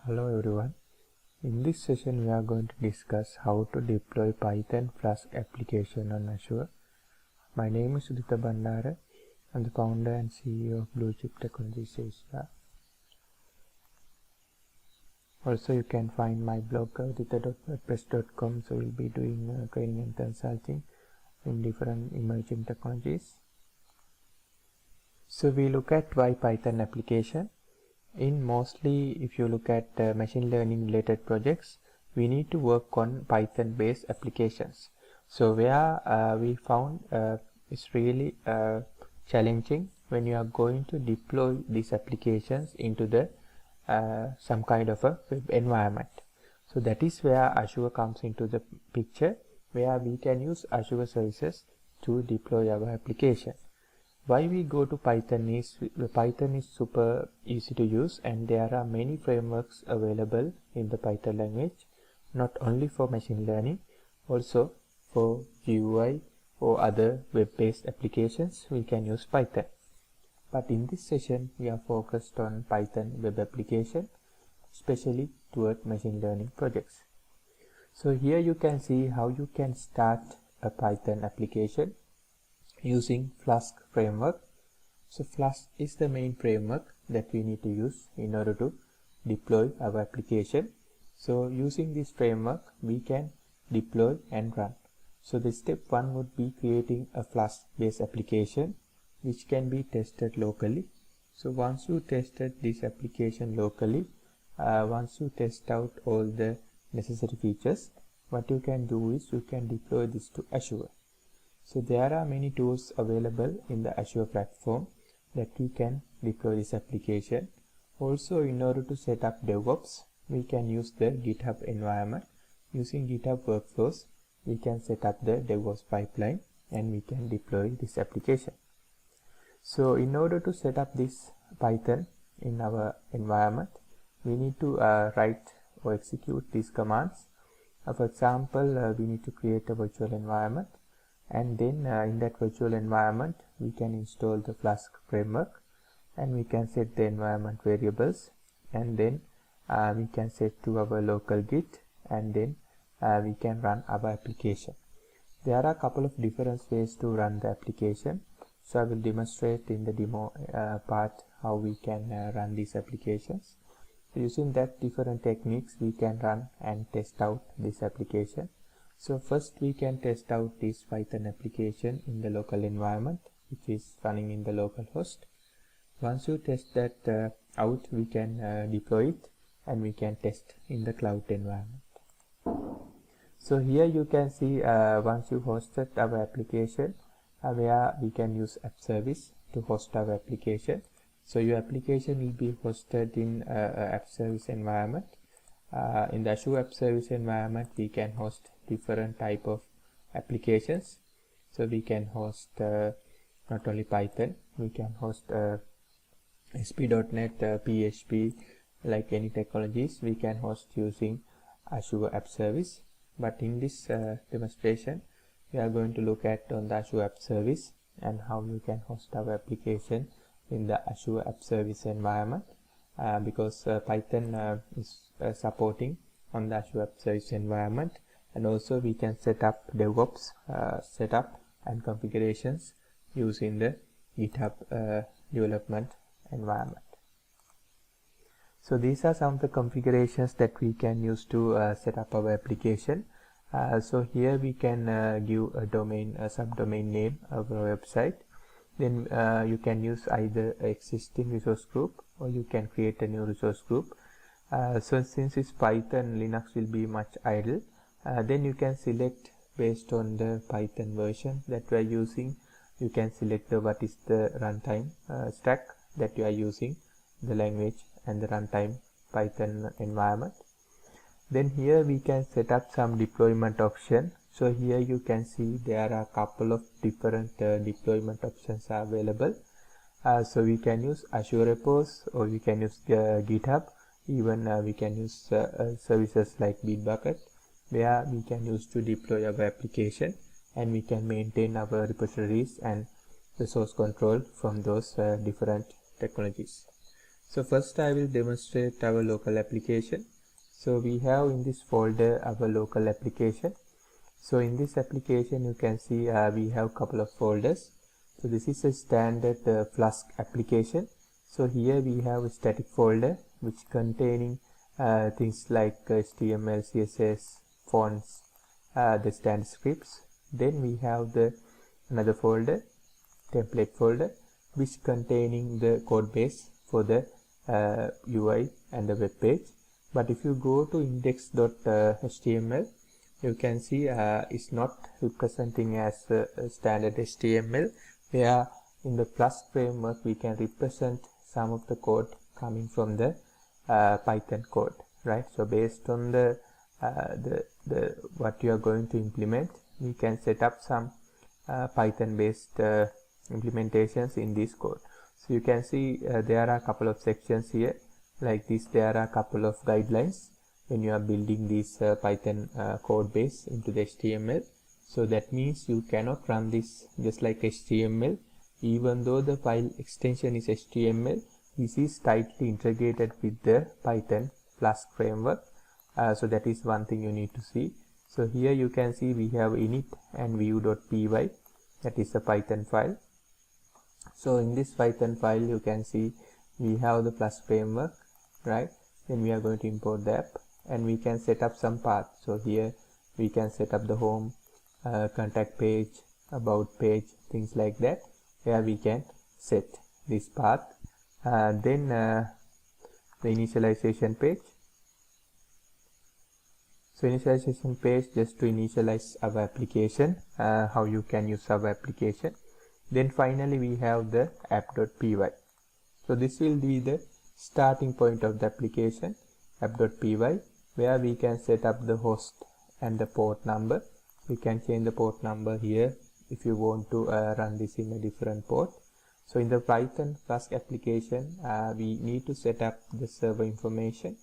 Hello everyone. In this session we are going to discuss how to deploy Python Flask application on Azure. My name is Sudhita Bandara. I'm the founder and CEO of Blue Chip Technologies Asia. Also you can find my blog udita.wordpress.com. So we'll be doing training and consulting in different emerging technologies. So we look at why Python application. In mostly, if you look at machine learning related projects, we need to work on Python based applications. So where we found it's really challenging when you are going to deploy these applications into the some kind of a web environment. So that is where Azure comes into the picture, where we can use Azure services to deploy our application. Why we go to Python is Python is super easy to use, and there are many frameworks available in the Python language, not only for machine learning, also for GUI or other web-based applications we can use Python. But in this session we are focused on Python web application, especially toward machine learning projects. So here you can see how you can start a Python application using Flask framework. So Flask is the main framework that we need to use in order to deploy our application. So using this framework we can deploy and run. So the step one would be creating a Flask based application which can be tested locally. So once you tested this application locally, once you test out all the necessary features, what you can do is you can deploy this to Azure. So there are many tools available in the Azure platform that we can deploy this application. Also, in order to set up DevOps, we can use the GitHub environment. Using GitHub workflows, we can set up the DevOps pipeline and we can deploy this application. So in order to set up this Python in our environment, we need to write or execute these commands. For example, we need to create a virtual environment. And then in that virtual environment we can install the Flask framework, and we can set the environment variables, and then we can set to our local Git, and then we can run our application. There are a couple of different ways to run the application, so I will demonstrate in the demo part how we can run these applications. So using that different techniques we can run and test out this application. So first we can test out this Python application in the local environment, which is running in the local host. Once you test that out, we can deploy it and we can test in the cloud environment. So here you can see once you hosted our application, where we can use app service to host our application. So your application will be hosted in app service environment. In the Azure App Service environment, we can host different type of applications. So we can host not only Python, we can host ASP.NET, PHP, like any technologies we can host using Azure App Service. But in this demonstration, we are going to look at on the Azure App Service and how you can host our application in the Azure App Service environment. Because Python is supporting on the Azure App Service environment, and also we can set up DevOps setup and configurations using the GitHub development environment. So these are some of the configurations that we can use to set up our application. So here we can give a domain, a subdomain name of our website. Then you can use either existing resource group or you can create a new resource group. So since it's Python, Linux will be much idle. Then you can select based on the Python version that we are using. You can select what is the runtime stack that you are using, the language and the runtime Python environment. Then here we can set up some deployment option. So here you can see there are a couple of different deployment options are available. So we can use Azure Repos, or we can use GitHub. Even we can use services like Bitbucket, where we can use to deploy our application, and we can maintain our repositories and the source control from those different technologies. So first I will demonstrate our local application. So we have in this folder our local application. So in this application you can see we have couple of folders. So this is a standard Flask application. So here we have a static folder which containing things like HTML, CSS, fonts, the standard scripts. Then we have the another folder, template folder, which containing the code base for the UI and the web page. But if you go to index.html, you can see it's not representing as a standard HTML, where in the Flask framework we can represent some of the code coming from the Python code, right? So based on the what you are going to implement, we can set up some Python based implementations in this code. So you can see there are a couple of sections here like this. There are a couple of guidelines when you are building this Python code base into the HTML. So that means you cannot run this just like HTML, even though the file extension is HTML. This is tightly integrated with the Python Flask framework. So that is one thing you need to see. So here you can see we have init and view.py, that is a Python file. So in this Python file you can see we have the Flask framework, right? Then we are going to import the app and we can set up some path. So here we can set up the home, contact page, about page, things like that, where we can set this path. Then the initialization page. So initialization page just to initialize our application, how you can use our application. Then finally we have the app.py. So this will be the starting point of the application, app.py, where we can set up the host and the port number. We can change the port number here if you want to run this in a different port. So in the Python Flask application, we need to set up the server information.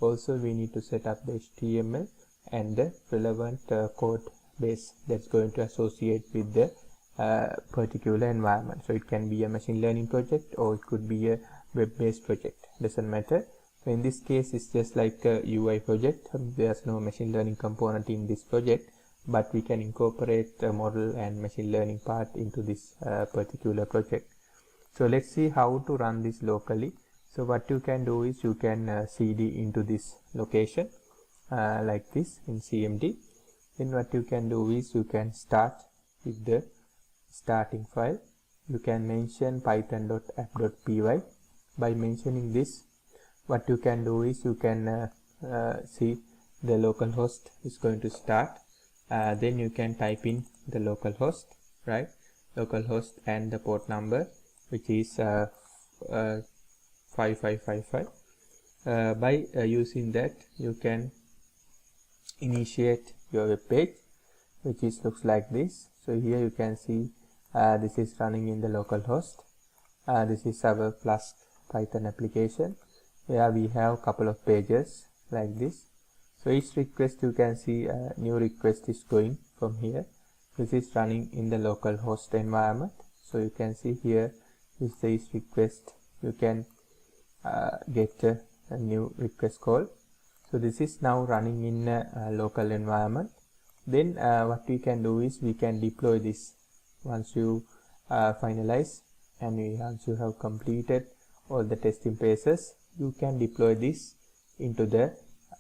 Also we need to set up the HTML and the relevant code base that's going to associate with the particular environment. So it can be a machine learning project or it could be a web-based project, doesn't matter. So in this case it's just like a UI project. There's no machine learning component in this project, but we can incorporate a model and machine learning part into this particular project. So let's see how to run this locally. So what you can do is you can cd into this location like this in CMD. Then what you can do is you can start with the starting file. You can mention python.app.py. By mentioning this, what you can do is you can see the localhost is going to start. Then you can type in the localhost, right? Localhost and the port number, which is 5555. By using that, you can initiate your web page, which is looks like this. So here you can see this is running in the localhost. This is our Flask Python application, where we have a couple of pages like this. So each request you can see a new request is going from here. This is running in the localhost environment. So you can see here is the each request. You can get a new request call. So this is now running in a local environment. Then what we can do is we can deploy this once you finalize and once you have completed all the testing phases. You can deploy this into the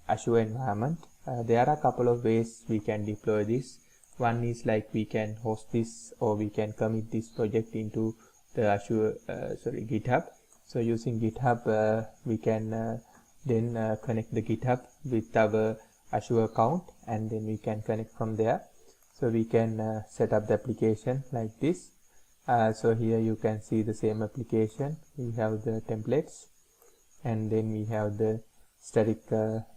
Azure environment. There are a couple of ways we can deploy this. One is like we can host this or we can commit this project into the Azure GitHub. So using GitHub we can then connect the GitHub with our Azure account and then we can connect from there. So we can set up the application like this. So here you can see the same application. We have the templates and then we have the static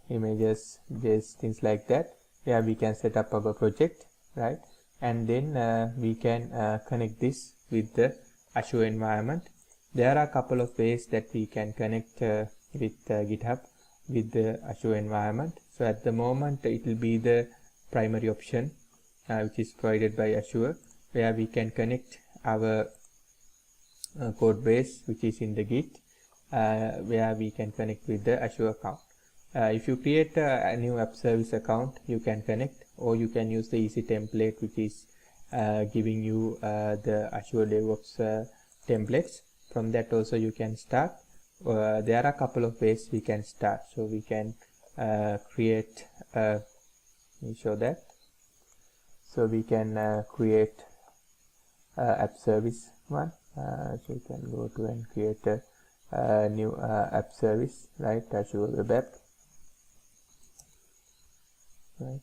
images, just things like that, where we can set up our project, right? And then we can connect this with the Azure environment. There are a couple of ways that we can connect with GitHub with the Azure environment. So at the moment it will be the primary option which is provided by Azure, where we can connect our code base which is in the Git. where we can connect with the Azure account. If you create a new app service account, you can connect, or you can use the easy template, which is giving you the Azure DevOps templates. From that also you can start. There are a couple of ways we can start. So we can create, let me show that. So we can create app service one. So you can go to and create a new app service, right? Azure Web App, right?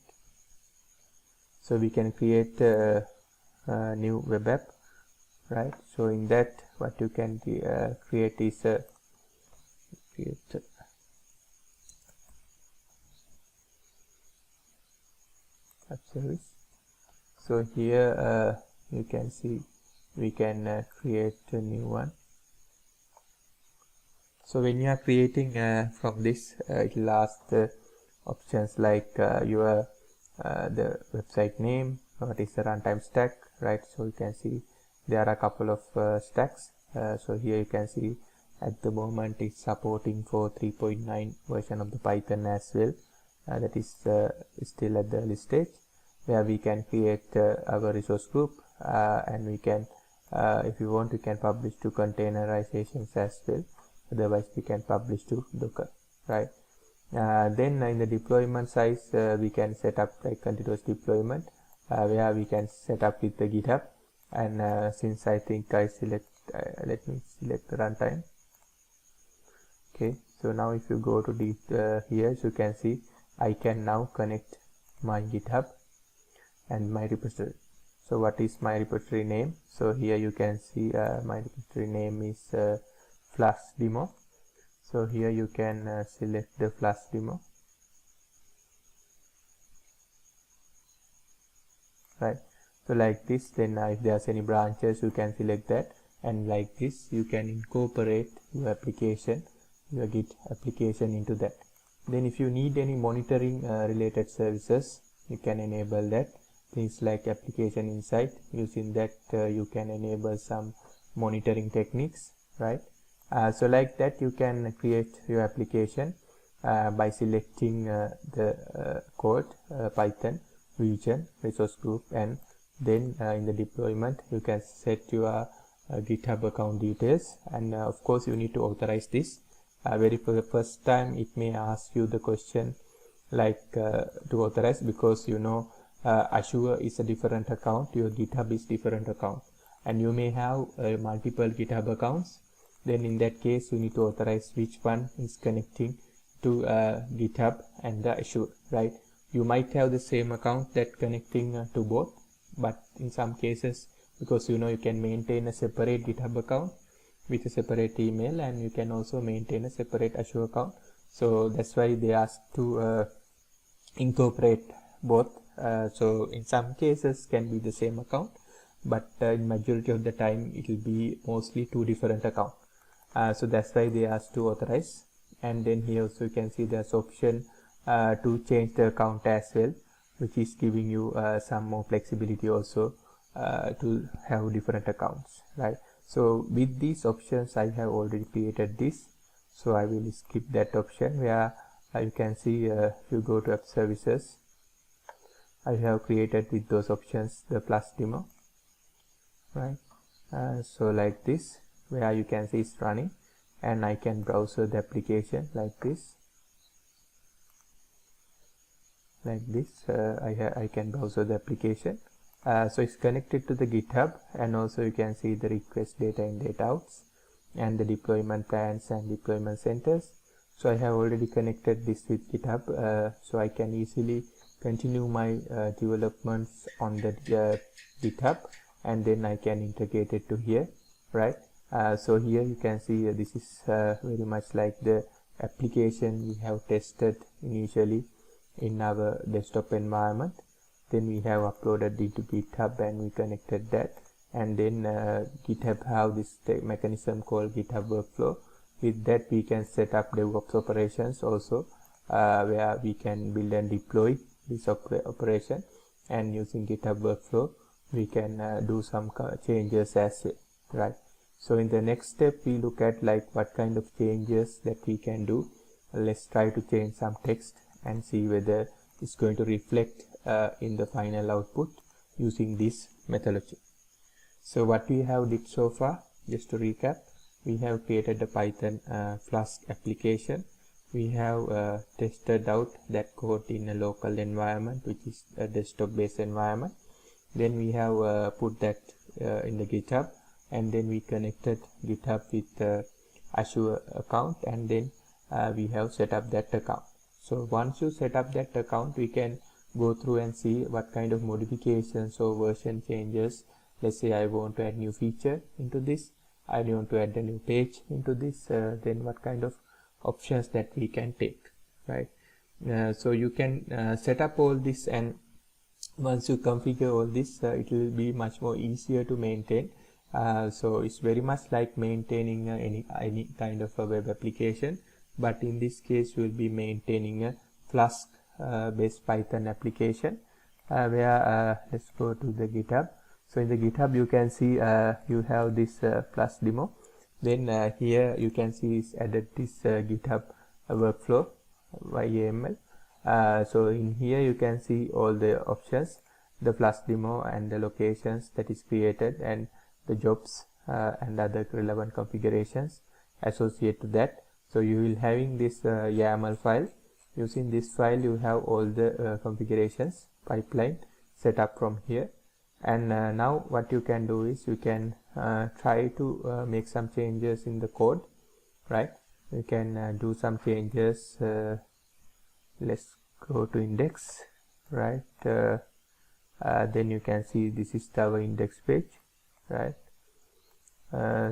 So we can create a new web app, right? So in that, what you can create is create app service. So here you can see we can create a new one. So when you are creating from this, it will ask the options like your the website name, what is the runtime stack, right? So you can see there are a couple of stacks. So here you can see at the moment it's supporting for 3.9 version of the Python as well. That is still at the early stage, where we can create our resource group, and we can, if you want, you can publish to containerizations as well. Otherwise we can publish to Docker, right? Then in the deployment size, we can set up like continuous deployment, where we can set up with the GitHub. And since I think I select, let me select the runtime. Okay, so now if you go to here, so you can see I can now connect my GitHub and my repository. So what is my repository name? So here you can see my repository name is Flask demo. So here you can select the Flask demo, right? So like this, then if there's any branches, you can select that, and like this you can incorporate your application, your Git application into that. Then if you need any monitoring related services, you can enable that. Things like application insight, using that you can enable some monitoring techniques, right? So like that you can create your application by selecting the code, Python, region, resource group, and then in the deployment you can set your GitHub account details, and of course you need to authorize this. Very for the first time it may ask you the question like to authorize, because you know Azure is a different account, your GitHub is different account, and you may have multiple GitHub accounts. Then in that case you need to authorize which one is connecting to GitHub and the Azure, right? You might have the same account that connecting to both, but in some cases, because you know you can maintain a separate GitHub account with a separate email, and you can also maintain a separate Azure account. So that's why they ask to incorporate both. So in some cases can be the same account, but in majority of the time it will be mostly two different accounts. So that's why they ask to authorize. And then here also you can see there's option to change the account as well, which is giving you some more flexibility also to have different accounts, right? So with these options I have already created this, so I will skip that option, where you can see if you go to app services, I have created with those options the Flask demo, right? So like this, where you can see it's running, and I can browse the application like this. Like this, I can browse the application. So it's connected to the GitHub, and also you can see the request data in data outs and the deployment plans and deployment centers. So I have already connected this with GitHub, so I can easily continue my developments on the GitHub, and then I can integrate it to here, right? So here you can see this is very much like the application we have tested initially in our desktop environment. Then we have uploaded into GitHub and we connected that, and then GitHub have this mechanism called GitHub workflow. With that we can set up DevOps operations also, where we can build and deploy this operation, and using GitHub workflow we can do some changes as well, right? So in the next step, we look at like what kind of changes that we can do. Let's try to change some text and see whether it's going to reflect in the final output using this methodology. So what we have did so far, just to recap, we have created a Python Flask application. We have tested out that code in a local environment, which is a desktop based environment. Then we have put that in the GitHub, and then we connected GitHub with Azure account, and then we have set up that account. So once you set up that account, we can go through and see what kind of modifications or version changes. Let's say I want to add new feature into this, I want to add a new page into this, then what kind of options that we can take, right? So you can set up all this, and once you configure all this, it will be much more easier to maintain. So it's very much like maintaining any kind of a web application, but in this case you will be maintaining a Flask based Python application, where let's go to the GitHub. So in the GitHub you can see you have this Flask demo. Then here you can see it's added this GitHub workflow YAML. So in here you can see all the options, the Flask demo and the locations that is created, and the jobs and other relevant configurations associated to that. So you will having this YAML file. Using this file you have all the configurations pipeline set up from here. And now what you can do is you can try to make some changes in the code, right? You can do some changes. Let's go to index, right? Then you can see this is our index page, right?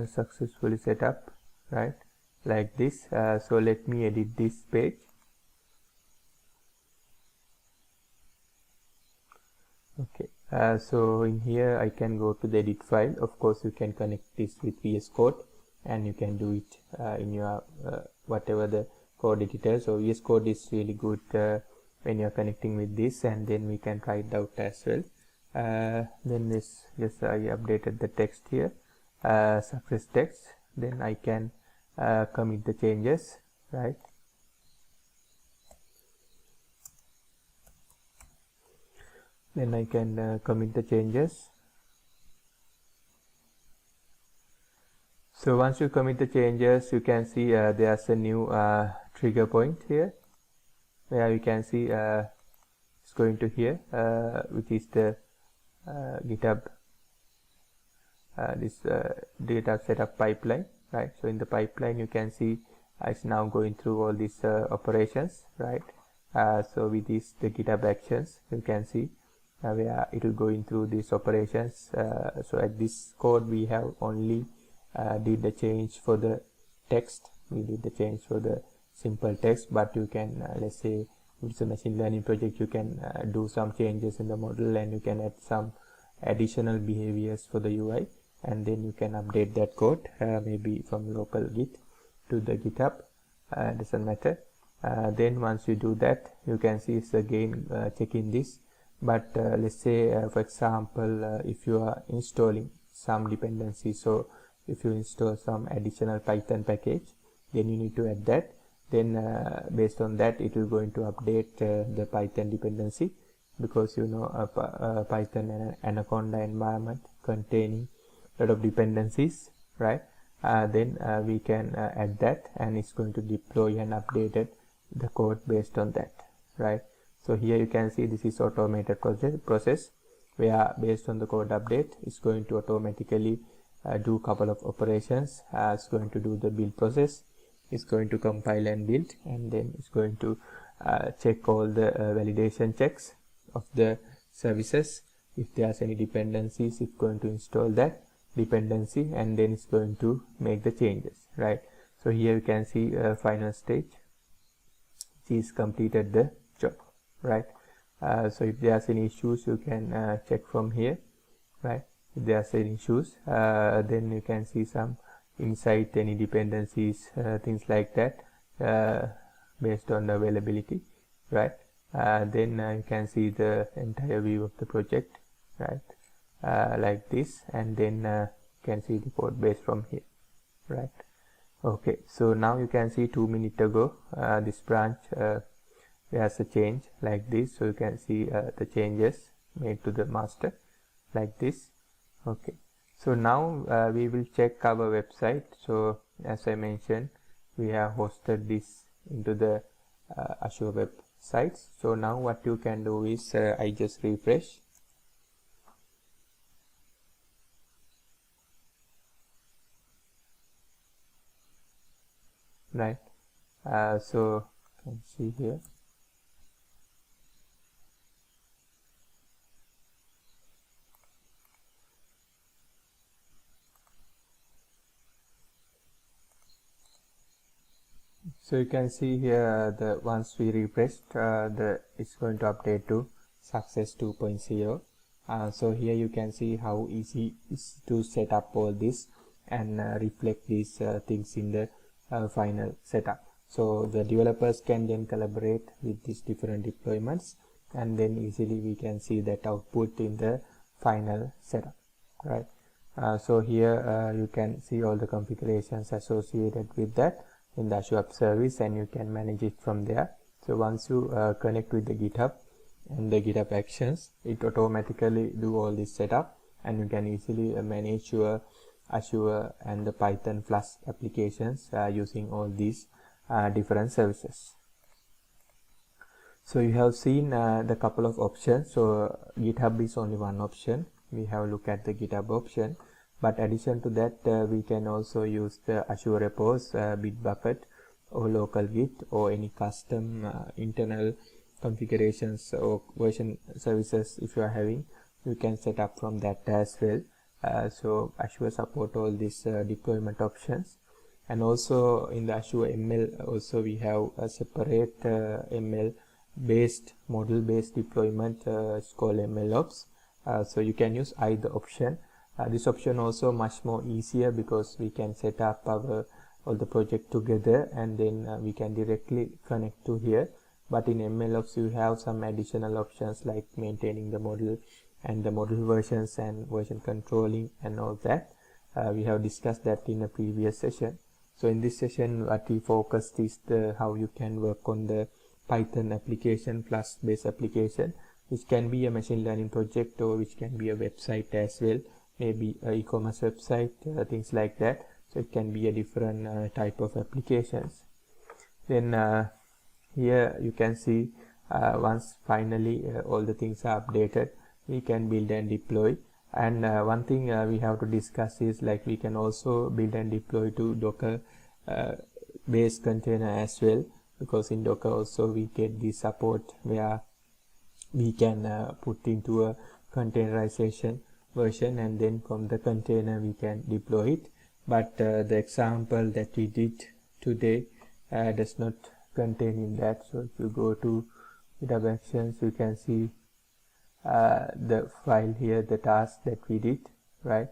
Successfully set up, right? Like this. So let me edit this page. Okay. So in here I can go to the edit file. Of course you can connect this with VS Code, and you can do it in your whatever the code editor. So VS Code is really good when you're connecting with this, and then we can try it out as well. Then this, just I updated the text here, success text. Then I can commit the changes, right? Then I can commit the changes. So once you commit the changes, you can see there's a new trigger point here, where you can see it's going to here, which is the GitHub this data setup pipeline, right? So in the pipeline you can see it's now going through all these operations, right? So with this the GitHub actions, you can see where it will going through these operations. So at this code we have only did the change for the text, we did the change for the simple text, but you can let's say if it's a machine learning project, you can do some changes in the model, and you can add some additional behaviors for the UI, and then you can update that code maybe from local Git to the GitHub, doesn't matter. Then once you do that, you can see it's again checking this. But let's say for example if you are installing some dependencies, so if you install some additional Python package, then you need to add that. Then based on that it will going to update the Python dependency, because you know Python and Anaconda environment containing a lot of dependencies, right? Then we can add that, and it's going to deploy and update the code based on that, right? So here you can see this is automated process where based on the code update it's going to automatically do a couple of operations. It's going to do the build process, it's going to compile and build, and then it's going to check all the validation checks of the services. If there's any dependencies, it's going to install that dependency, and then it's going to make the changes, right? So here you can see final stage, is completed the job, right? So if there's any issues, you can check from here, right? If there's any issues, then you can see some insight, any dependencies, things like that, based on the availability, right? Then you can see the entire view of the project, right? Like this, and then you can see the code base from here. right? Okay, so now you can see 2 minutes ago this branch has a change like this, so you can see the changes made to the master like this. Okay, so now we will check our website. So as I mentioned, we have hosted this into the Azure websites. So now what you can do is I just refresh. Right, so you can see here. So you can see here the once we refreshed, it's going to update to success 2.0. So here you can see how easy it is to set up all this and reflect these things in the final setup. So the developers can then collaborate with these different deployments, and then easily we can see that output in the final setup, right? So here you can see all the configurations associated with that in the Azure App Service, and you can manage it from there. So once you connect with the GitHub and the GitHub Actions, it automatically do all this setup, and you can easily manage your Azure and the Python Flask applications using all these different services. So you have seen the couple of options. So GitHub is only one option. We have a look at the GitHub option, but addition to that we can also use the Azure repos, Bitbucket or local Git, or any custom internal configurations or version services if you are having, you can set up from that as well. So Azure support all these deployment options. And also in the Azure ML also we have a separate ML based model based deployment. It's called MLOps. So you can use either option. This option also much more easier because we can set up our all the project together, and then we can directly connect to here. But in MLOps you have some additional options like maintaining the model and the model versions and version controlling and all that. We have discussed that in a previous session. So in this session what we focused is the how you can work on the Python application, Flask based application, which can be a machine learning project or which can be a website as well, maybe a e-commerce website, things like that. So it can be a different type of applications. Then here you can see once finally all the things are updated, we can build and deploy. And one thing we have to discuss is like we can also build and deploy to Docker based container as well, because in Docker also we get the support where we can put into a containerization version, and then from the container we can deploy it. But the example that we did today does not contain in that. So if you go to GitHub Actions, you can see the file here, the task that we did, right?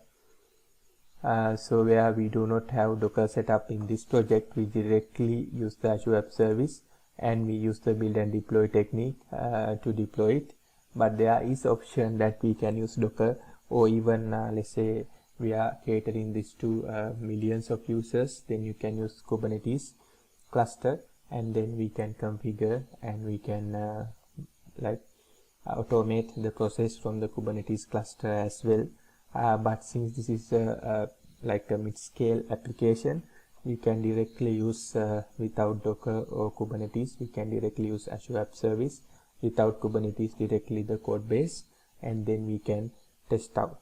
So where we do not have Docker setup in this project, we directly use the Azure App Service and we use the build and deploy technique to deploy it. But there is option that we can use Docker, or even let's say we are catering this to millions of users, then you can use Kubernetes cluster, and then we can configure and we can like automate the process from the Kubernetes cluster as well. But since this is like a mid-scale application, we can directly use without Docker or Kubernetes, we can directly use Azure App Service without Kubernetes, directly the code base, and then we can test out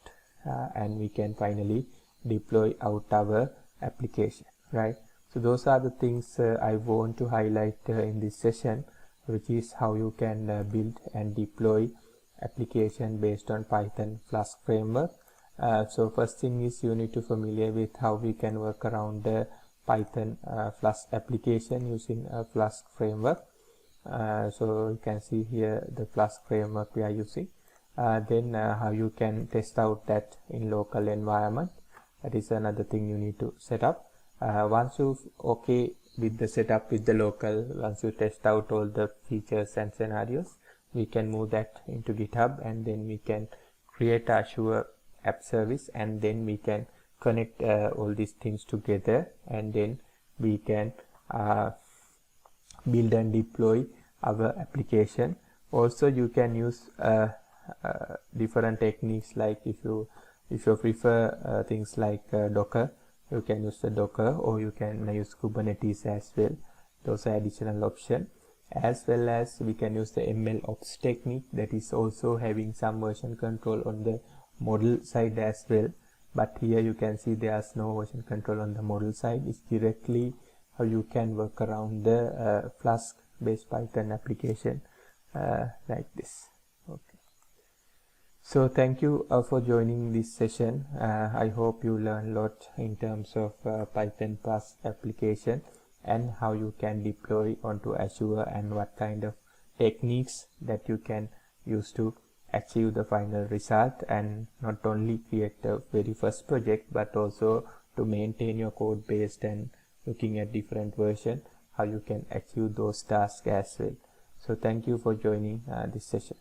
and we can finally deploy out our application, right? So those are the things I want to highlight in this session, which is how you can build and deploy application based on Python Flask framework. So first thing is you need to familiar with how we can work around the Python Flask application using a Flask framework. So you can see here the Flask framework we are using. Then how you can test out that in local environment. That is another thing you need to set up. Once you okay with the setup with the local, once you test out all the features and scenarios, we can move that into GitHub, and then we can create Azure App Service, and then we can connect all these things together, and then we can build and deploy our application. Also, you can use different techniques, like if you prefer things like Docker, you can use the Docker, or you can use Kubernetes as well. Those are additional options. As well as we can use the MLOps technique, that is also having some version control on the model side as well. But here you can see there's no version control on the model side. It's directly how you can work around the Flask based Python application like this. Okay. So thank you for joining this session. I hope you learned a lot in terms of Python Flask application and how you can deploy onto Azure, and what kind of techniques that you can use to achieve the final result, and not only create the very first project but also to maintain your code base and looking at different version, how you can achieve those tasks as well. So thank you for joining this session.